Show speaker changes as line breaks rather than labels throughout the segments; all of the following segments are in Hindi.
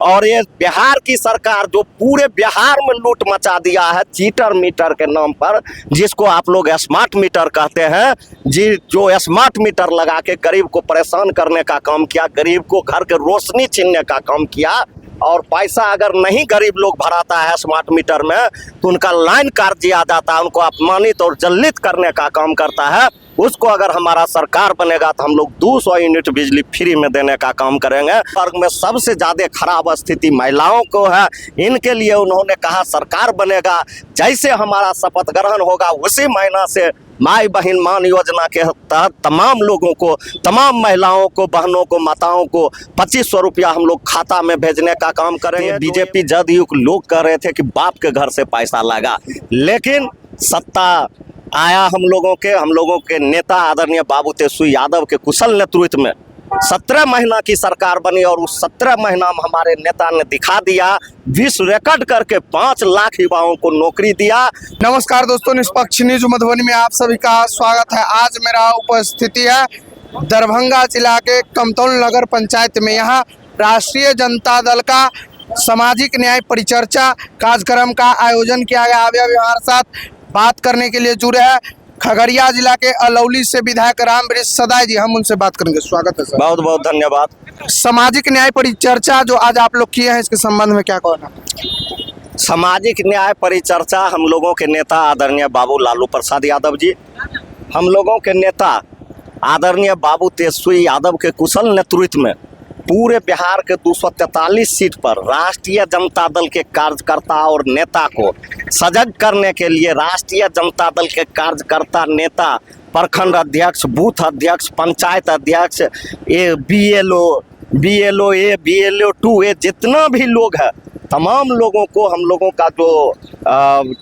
और ये बिहार की सरकार जो पूरे बिहार में लूट मचा दिया है चीटर मीटर के नाम पर, जिसको आप लोग स्मार्ट मीटर कहते हैं, जो स्मार्ट मीटर लगा के गरीब को परेशान करने का काम किया, गरीब को घर के रोशनी छीनने का काम किया। और पैसा अगर नहीं गरीब लोग भराता है स्मार्ट मीटर में तो उनका लाइन काट दिया जाता है, उनको अपमानित और जलित करने का काम करता है। उसको अगर हमारा सरकार बनेगा तो हम लोग 200 यूनिट बिजली फ्री में देने का काम करेंगे। वर्ग में सबसे ज़्यादा खराब स्थिति महिलाओं को है, इनके लिए उन्होंने कहा सरकार बनेगा, जैसे हमारा शपथ ग्रहण होगा उसी महीना से माई बहन मान योजना के तहत तमाम लोगों को, तमाम महिलाओं को, बहनों को, माताओं को 2500 रुपया हम लोग खाता में भेजने का काम करेंगे। बीजेपी जदयू के लोग कह रहे थे कि बाप के घर से पैसा लगा, लेकिन सत्ता आया हम लोगों के नेता आदरणीय बाबू तेजस्वी यादव के कुशल नेतृत्व में 17 महीना की सरकार बनी और उस 17 महीना में हमारे नेता ने दिखा दिया, विश्व रिकॉर्ड करके 5 लाख युवाओं को नौकरी दिया।
नमस्कार दोस्तों, निष्पक्ष न्यूज मधुबनी में आप सभी का स्वागत है। आज मेरा उपस्थिति है दरभंगा जिला के कमतौल नगर पंचायत में। यहाँ राष्ट्रीय जनता दल का सामाजिक न्याय परिचर्चा कार्यक्रम का आयोजन किया गया। अभी हमारे साथ बात करने के लिए जुड़े हैं खगड़िया जिला के अलौली से विधायक रामवृक्ष सदाई जी, हम उनसे बात करेंगे। स्वागत है सर।
बहुत बहुत धन्यवाद।
सामाजिक न्याय परिचर्चा जो आज आप लोग किए हैं, इसके संबंध में क्या कहना?
सामाजिक न्याय परिचर्चा हम लोगों के नेता आदरणीय बाबू लालू प्रसाद यादव जी, हम लोगों के नेता आदरणीय बाबू तेजस्वी यादव के कुशल नेतृत्व में पूरे बिहार के 243 सीट पर राष्ट्रीय जनता दल के कार्यकर्ता और नेता को सजग करने के लिए राष्ट्रीय जनता दल के कार्यकर्ता, नेता, प्रखंड अध्यक्ष, बूथ अध्यक्ष, पंचायत अध्यक्ष, BLO A, BLO 2 जितना भी लोग हैं, तमाम लोगों को हम लोगों का जो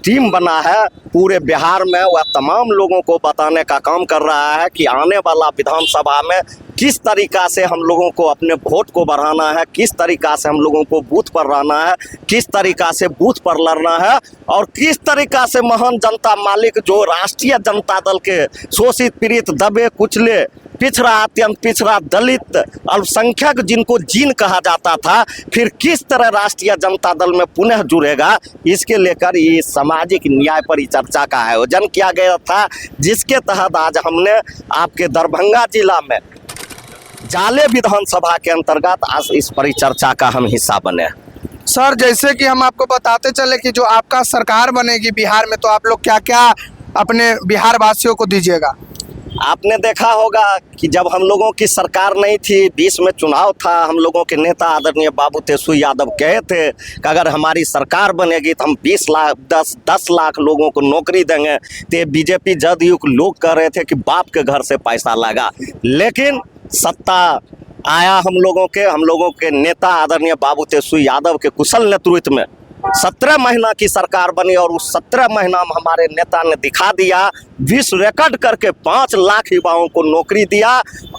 टीम बना है पूरे बिहार में, वह तमाम लोगों को बताने का काम कर रहा है कि आने वाला विधानसभा में किस तरीक़ा से हम लोगों को अपने वोट को बढ़ाना है, किस तरीक़ा से हम लोगों को बूथ पर रहना है, किस तरीक़ा से बूथ पर लड़ना है और किस तरीक़ा से महान जनता मालिक जो राष्ट्रीय जनता दल के शोषित, पीड़ित, दबे, कुचले, पिछड़ा, अत्यंत पिछड़ा, दलित, अल्पसंख्यक जिनको जीन कहा जाता था, फिर किस तरह राष्ट्रीय जनता दल में पुनः जुड़ेगा, इसके लेकर ये सामाजिक न्याय परिचर्चा का आयोजन किया गया था, जिसके तहत आज हमने आपके दरभंगा जिला में जाले विधानसभा के अंतर्गत आज इस परिचर्चा का हम हिस्सा बने।
सर, जैसे कि हम आपको बताते चले कि जो आपका सरकार बनेगी बिहार में, तो आप लोग क्या क्या अपने बिहार वासियों को दीजिएगा?
आपने देखा होगा कि जब हम लोगों की सरकार नहीं थी, 20 में चुनाव था, हम लोगों के नेता आदरणीय बाबू तेजस्वी यादव कहे थे कि अगर हमारी सरकार बनेगी तो हम 20 लाख 10 लाख लोगों को नौकरी देंगे। तो बीजेपी जदयू के लोग कह रहे थे कि बाप के घर से पैसा लगा, लेकिन सत्ता आया हम लोगों के नेता आदरणीय बाबू तेजस्वी यादव के कुशल नेतृत्व में 17 महीना की सरकार बनी और उस 17 महीना में हमारे नेता ने दिखा दिया, विश्व रिकॉर्ड करके 5 लाख युवाओं को नौकरी दिया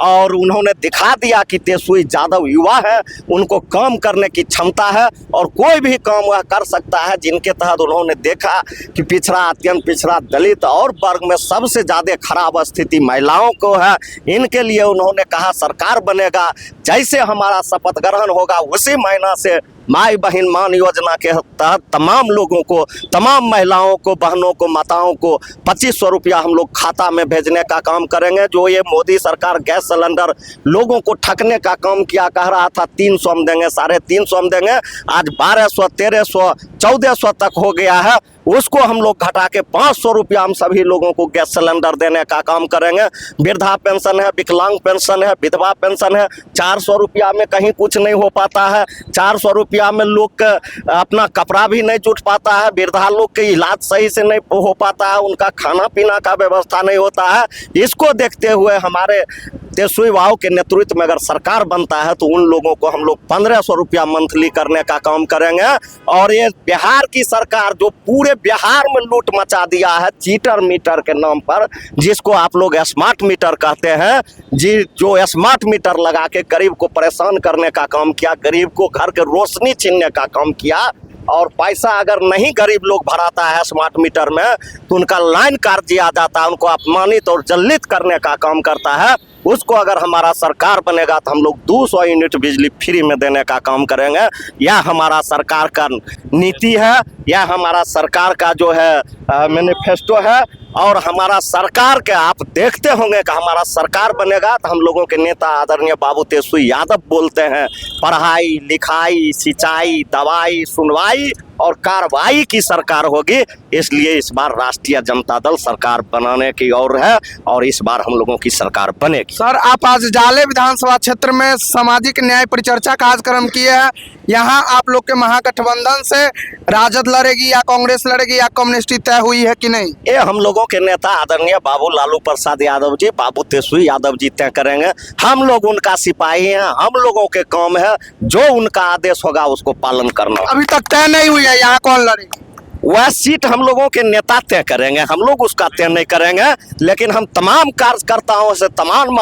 और उन्होंने दिखा दिया कि तेजस्वी यादव युवा है, उनको काम करने की क्षमता है और कोई भी काम वह कर सकता है, जिनके तहत उन्होंने देखा कि पिछड़ा, अत्यंत पिछड़ा, दलित और वर्ग में सबसे ज़्यादा खराब स्थिति महिलाओं को है। इनके लिए उन्होंने कहा सरकार बनेगा, जैसे हमारा शपथ ग्रहण होगा उसी महीना से माई बहन मान योजना के तहत तमाम लोगों को, तमाम महिलाओं को, बहनों को, माताओं को 2500 रुपया हम लोग खाता में भेजने का काम करेंगे। जो ये मोदी सरकार गैस सिलेंडर लोगों को ठगने का काम किया, कह रहा था 300 हम देंगे, 350 हम देंगे, आज 1200, 1300, 1400 तक हो गया है। उसको हम लोग घटा के 500 रुपया हम सभी लोगों को गैस सिलेंडर देने का काम करेंगे। वृद्धा पेंशन है, विकलांग पेंशन है, विधवा पेंशन है, 400 रुपया में कहीं कुछ नहीं हो पाता है। 400 रुपया में लोग का अपना कपड़ा भी नहीं जुट पाता है, वृद्धा लोग के इलाज सही से नहीं हो पाता है, उनका खाना पीना का व्यवस्था नहीं होता है। इसको देखते हुए हमारे तेजस्वी बाबू के नेतृत्व में अगर सरकार बनता है तो उन लोगों को हम लोग 1500 रुपया मंथली करने का काम करेंगे। और ये बिहार की सरकार जो पूरे बिहार में लूट मचा दिया है चीटर मीटर के नाम पर, जिसको आप लोग स्मार्ट मीटर कहते हैं, जो स्मार्ट मीटर लगा के गरीब को परेशान करने का काम किया, गरीब को घर के रोशनी छीनने का काम किया। और पैसा अगर नहीं गरीब लोग भराता है स्मार्ट मीटर में तो उनका लाइन काट दिया जाता है, उनको अपमानित और जलित करने का काम करता है। उसको अगर हमारा सरकार बनेगा तो हम लोग 200 यूनिट बिजली फ्री में देने का काम करेंगे। यह हमारा सरकार का नीति है, यह हमारा सरकार का जो है मैनिफेस्टो है। और हमारा सरकार के आप देखते होंगे कि हमारा सरकार बनेगा तो हम लोगों के नेता आदरणीय बाबू तेजस्वी यादव बोलते हैं पढ़ाई लिखाई सिंचाई दवाई सुनवाई और कार्रवाई की सरकार होगी। इसलिए इस बार राष्ट्रीय जनता दल सरकार बनाने की ओर है और इस बार हम लोगों की सरकार बनेगी।
सर, आप आज जाले विधानसभा क्षेत्र में सामाजिक न्याय परिचर्चा का कार्यक्रम किए हैं। यहाँ आप लोग के महागठबंधन से राजद लड़ेगी या कांग्रेस लड़ेगी या कम्युनिस्ट तय हुई है कि नहीं?
ये हम लोगों के नेता आदरणीय बाबू लालू प्रसाद यादव जी बाबू तेजस्वी यादव जी तय करेंगे। हम लोग उनका सिपाही हैं, हम लोगों के काम है जो उनका आदेश होगा उसको पालन करना।
अभी तक तय नहीं हुई है यहाँ कौन लड़ेगी?
वह सीट हम लोगों के नेता तय करेंगे, हम लोग उसका तय नहीं करेंगे। लेकिन हम तमाम कार्यकर्ताओं से तमाम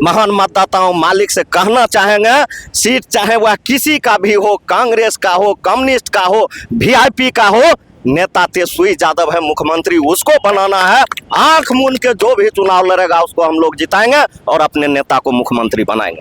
महान मतदाताओं मालिक से कहना चाहेंगे, सीट चाहे वह किसी का भी हो, कांग्रेस का हो, कम्युनिस्ट का हो, वीआईपी का हो, नेता तेजस्वी यादव है मुख्यमंत्री, उसको बनाना है। आंख मूंद के जो भी चुनाव लड़ेगा उसको हम लोग जिताएंगे और अपने नेता को मुख्यमंत्री बनाएंगे।